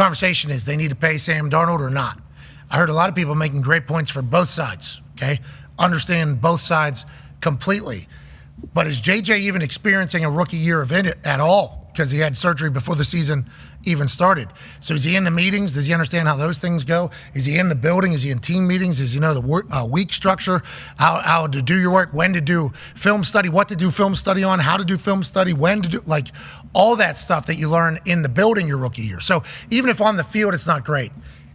conversation is they need to pay Sam Darnold or not. I heard a lot of people making great points for both sides, okay? Understand both sides completely. But is JJ even experiencing a rookie year of it at all? Because he had surgery before the season even started. So is he in the meetings? Does he understand how those things go? Is he in the building? Is he in team meetings? Does he know the week structure, how to do your work, when to do film study, what to do film study on, how to do film study, when to do, like all that stuff that you learn in the building your rookie year. So even if on the field it's not great,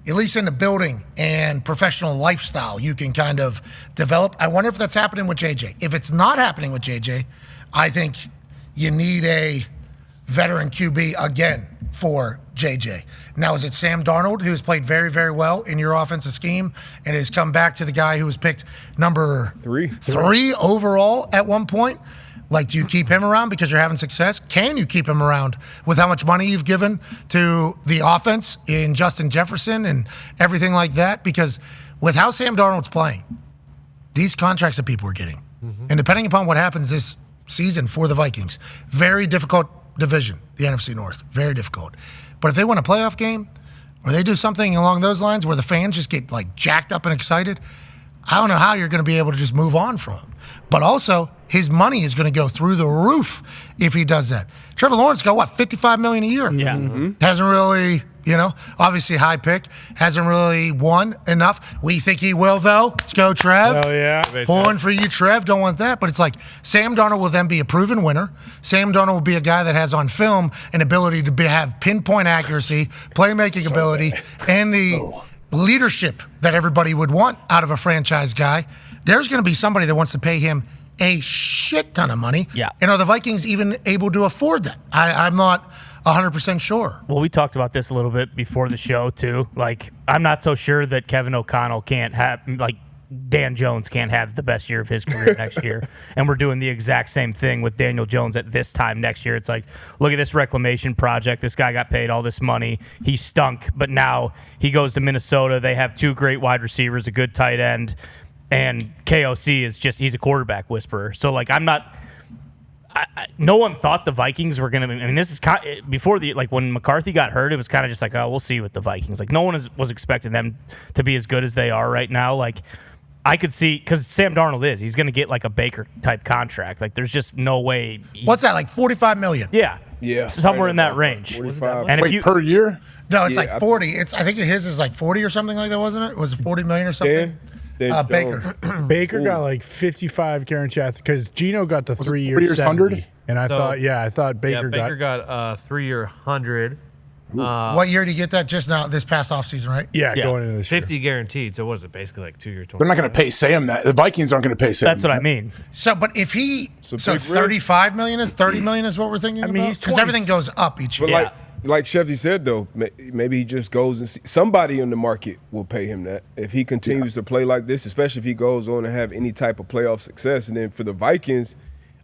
at least in the building and professional lifestyle, you can kind of develop. I wonder if that's happening with JJ. If it's not happening with JJ, I think you need a veteran QB again for JJ. Now, is it Sam Darnold, who has played very, very well in your offensive scheme and has come back to the guy who was picked number three overall at one point? Like, do you keep him around because you're having success? Can you keep him around with how much money you've given to the offense in Justin Jefferson and everything like that? Because with how Sam Darnold's playing, these contracts that people are getting, and depending upon what happens this season for the Vikings, very difficult division, the NFC North, very difficult. But if they win a playoff game or they do something along those lines where the fans just get like jacked up and excited, I don't know how you're going to be able to just move on from him. But also, his money is going to go through the roof if he does that. Trevor Lawrence got, $55 million a year? Yeah. Hasn't really, obviously high pick. Hasn't really won enough. We think he will, though. Let's go, Trev. Oh, yeah. Pulling for you, Trev. Don't want that. But it's like Sam Darnold will then be a proven winner. Sam Darnold will be a guy that has on film an ability to have pinpoint accuracy, playmaking ability, and the leadership that everybody would want out of a franchise guy. There's going to be somebody that wants to pay him a shit ton of money. Yeah. And are the Vikings even able to afford that? I'm not 100% sure. Well, we talked about this a little bit before the show, too. Like, I'm not so sure that Kevin O'Connell can't have, like, Dan Jones can't have the best year of his career next year. And we're doing the exact same thing with Daniel Jones at this time next year. It's like, look at this reclamation project. This guy got paid all this money. He stunk, but now he goes to Minnesota. They have two great wide receivers, a good tight end. And KOC is he's a quarterback whisperer. So, like, no one thought the Vikings were going to, this is before when McCarthy got hurt, it was kind of just like, oh, we'll see with the Vikings. Like, no one was expecting them to be as good as they are right now. Like, I could see, because Sam Darnold he's going to get like a Baker type contract. Like, there's just no way. What's that, like $45 million? Yeah. Somewhere in that range. 45. And Wait, per year? No, it's like 40. I think his is like 40 or something like that, wasn't it? Was it 40 million or something? Baker. Baker got like 55 guaranteed because Gino got the 3 years, 3 years 100. And I thought Baker got 3 year 100. What year did he get that? Just now, this past offseason, right? going into this 50 guaranteed. So what was it basically like 2 year 20? They're not going to pay Sam that. The Vikings aren't going to pay Sam. That's what I mean. So, but if he, so 35 million is 30 million is what we're thinking about? Because everything goes up each year. But like Sheffy said, though, maybe he just goes and somebody in the market will pay him that. If he continues to play like this, especially if he goes on to have any type of playoff success. And then for the Vikings,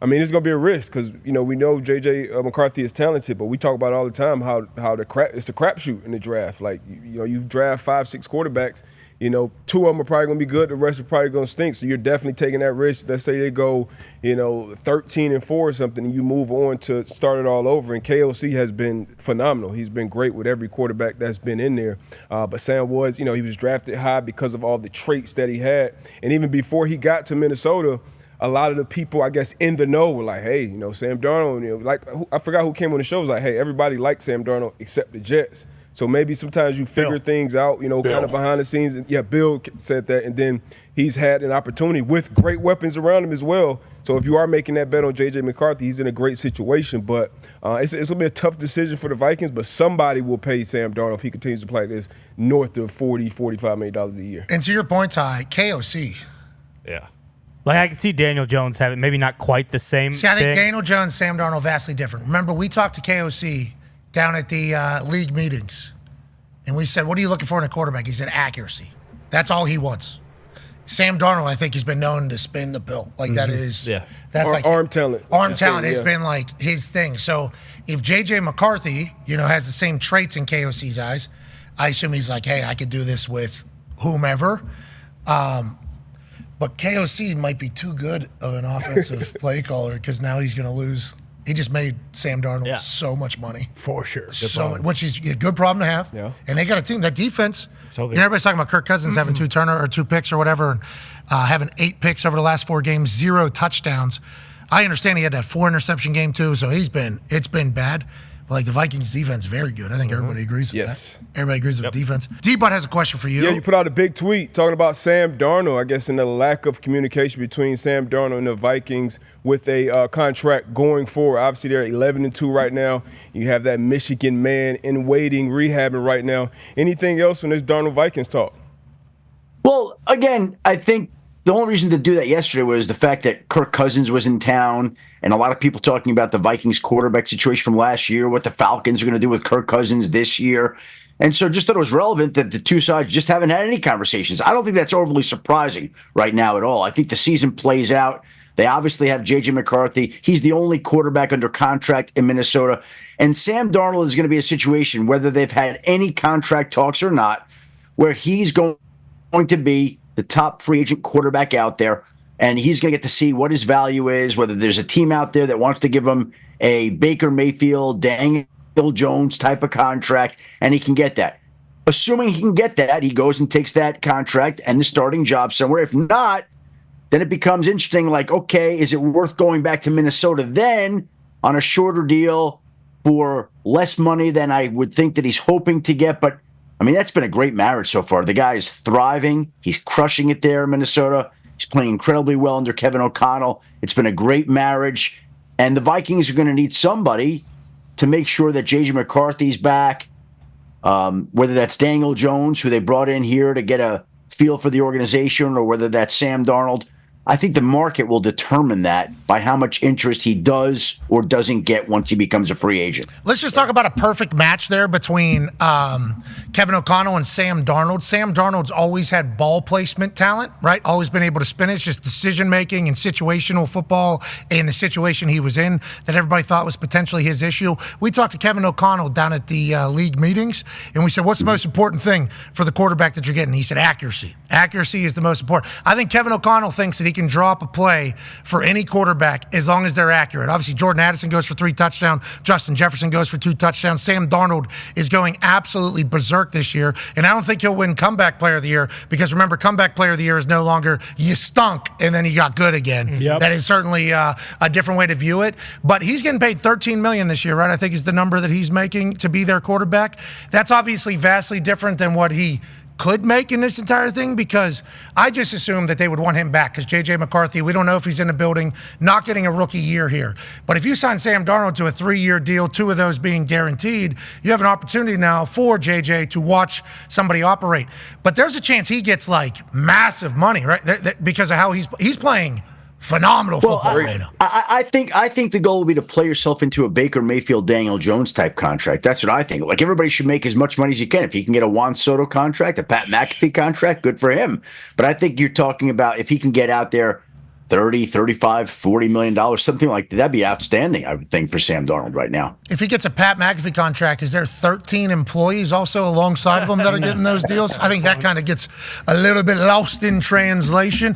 it's going to be a risk because, we know J.J. McCarthy is talented, but we talk about all the time how it's a crapshoot in the draft. Like, you draft 5-6 quarterbacks, 2 of them are probably going to be good, the rest are probably going to stink. So you're definitely taking that risk. Let's say they go, 13-4 or something, and you move on to start it all over. And KOC has been phenomenal. He's been great with every quarterback that's been in there. But Sam was, he was drafted high because of all the traits that he had. And even before he got to Minnesota, a lot of the people, I guess, in the know were like, hey, Sam Darnold, I forgot who came on the show, was like, hey, everybody liked Sam Darnold except the Jets. So maybe sometimes you figure things out, kind of behind the scenes. And Bill said that. And then he's had an opportunity with great weapons around him as well. So if you are making that bet on J.J. McCarthy, he's in a great situation. But it's going to be a tough decision for the Vikings, but somebody will pay Sam Darnold if he continues to play this north of $40-45 million a year. And to your point, Ty, KOC. Yeah. Like, I could see Daniel Jones having maybe not quite the same. See, I think Daniel Jones, Sam Darnold, vastly different. Remember, we talked to KOC down at the league meetings, and we said, what are you looking for in a quarterback? He said accuracy. That's all he wants. Sam Darnold, I think, has been known to spin the bill. Like, that is, that's like arm talent. Arm talent has been like his thing. So if J.J. McCarthy, has the same traits in KOC's eyes, I assume he's like, hey, I could do this with whomever. But KOC might be too good of an offensive play caller because now he's going to lose He just made Sam Darnold so much money. For sure. Which is a good problem to have. Yeah. And they got a team, that defense. So good. Everybody's talking about Kirk Cousins having two picks or whatever, and having 8 picks over the last 4 games, 0 touchdowns. I understand he had that 4 interception game too, so it's been bad. But like the Vikings defense, very good. I think everybody agrees with that. Everybody agrees with defense. D-Bud has a question for you. Yeah, you put out a big tweet talking about Sam Darnold, I guess, and the lack of communication between Sam Darnold and the Vikings with a contract going forward. Obviously, they're 11-2 right now. You have that Michigan man in waiting, rehabbing right now. Anything else on this Darnold Vikings talk? Well, again, I think the only reason to do that yesterday was the fact that Kirk Cousins was in town and a lot of people talking about the Vikings quarterback situation from last year, what the Falcons are going to do with Kirk Cousins this year. And so just thought it was relevant that the two sides just haven't had any conversations. I don't think that's overly surprising right now at all. I think the season plays out. They obviously have J.J. McCarthy. He's the only quarterback under contract in Minnesota. And Sam Darnold is going to be a situation, whether they've had any contract talks or not, where he's going to be the top free agent quarterback out there, and he's going to get to see what his value is, whether there's a team out there that wants to give him a Baker Mayfield, Daniel Jones type of contract, and he can get that. Assuming he can get that, he goes and takes that contract and the starting job somewhere. If not, then it becomes interesting, like, okay, is it worth going back to Minnesota then on a shorter deal for less money than I would think that he's hoping to get? But I mean, that's been a great marriage so far. The guy is thriving. He's crushing it there in Minnesota. He's playing incredibly well under Kevin O'Connell. It's been a great marriage. And the Vikings are going to need somebody to make sure that J.J. McCarthy's back, whether that's Daniel Jones, who they brought in here to get a feel for the organization, or whether that's Sam Darnold. I think the market will determine that by how much interest he does or doesn't get once he becomes a free agent. Let's just talk about a perfect match there between Kevin O'Connell and Sam Darnold. Sam Darnold's always had ball placement talent, right? Always been able to spin it. It's just decision-making and situational football in the situation he was in that everybody thought was potentially his issue. We talked to Kevin O'Connell down at the league meetings, and we said, what's the most important thing for the quarterback that you're getting? He said, accuracy. Accuracy is the most important. I think Kevin O'Connell thinks that he can draw up a play for any quarterback as long as they're accurate. Obviously, Jordan Addison goes for 3 touchdowns. Justin Jefferson goes for 2 touchdowns. Sam Darnold is going absolutely berserk this year, and I don't think he'll win Comeback Player of the Year because, remember, Comeback Player of the Year is no longer you stunk and then you got good again. Yep. That is certainly a different way to view it, but he's getting paid $13 million this year, right? I think is the number that he's making to be their quarterback. That's obviously vastly different than what he could make in this entire thing, because I just assumed that they would want him back because J.J. McCarthy, we don't know if he's in the building, not getting a rookie year here. But if you sign Sam Darnold to a 3-year deal, 2 of those being guaranteed, you have an opportunity now for J.J. to watch somebody operate. But there's a chance he gets like massive money, right? Because of how he's playing phenomenal football right now. I think the goal will be to play yourself into a Baker Mayfield, Daniel Jones type contract. That's what I think. Like, everybody should make as much money as you can. If he can get a Juan Soto contract, a Pat McAfee contract, good for him. But I think you're talking about if he can get out there $30, $35, $40 million, something like that, that'd be outstanding, I would think, for Sam Darnold right now. If he gets a Pat McAfee contract, is there 13 employees also alongside of him that are getting those deals? I think that kind of gets a little bit lost in translation.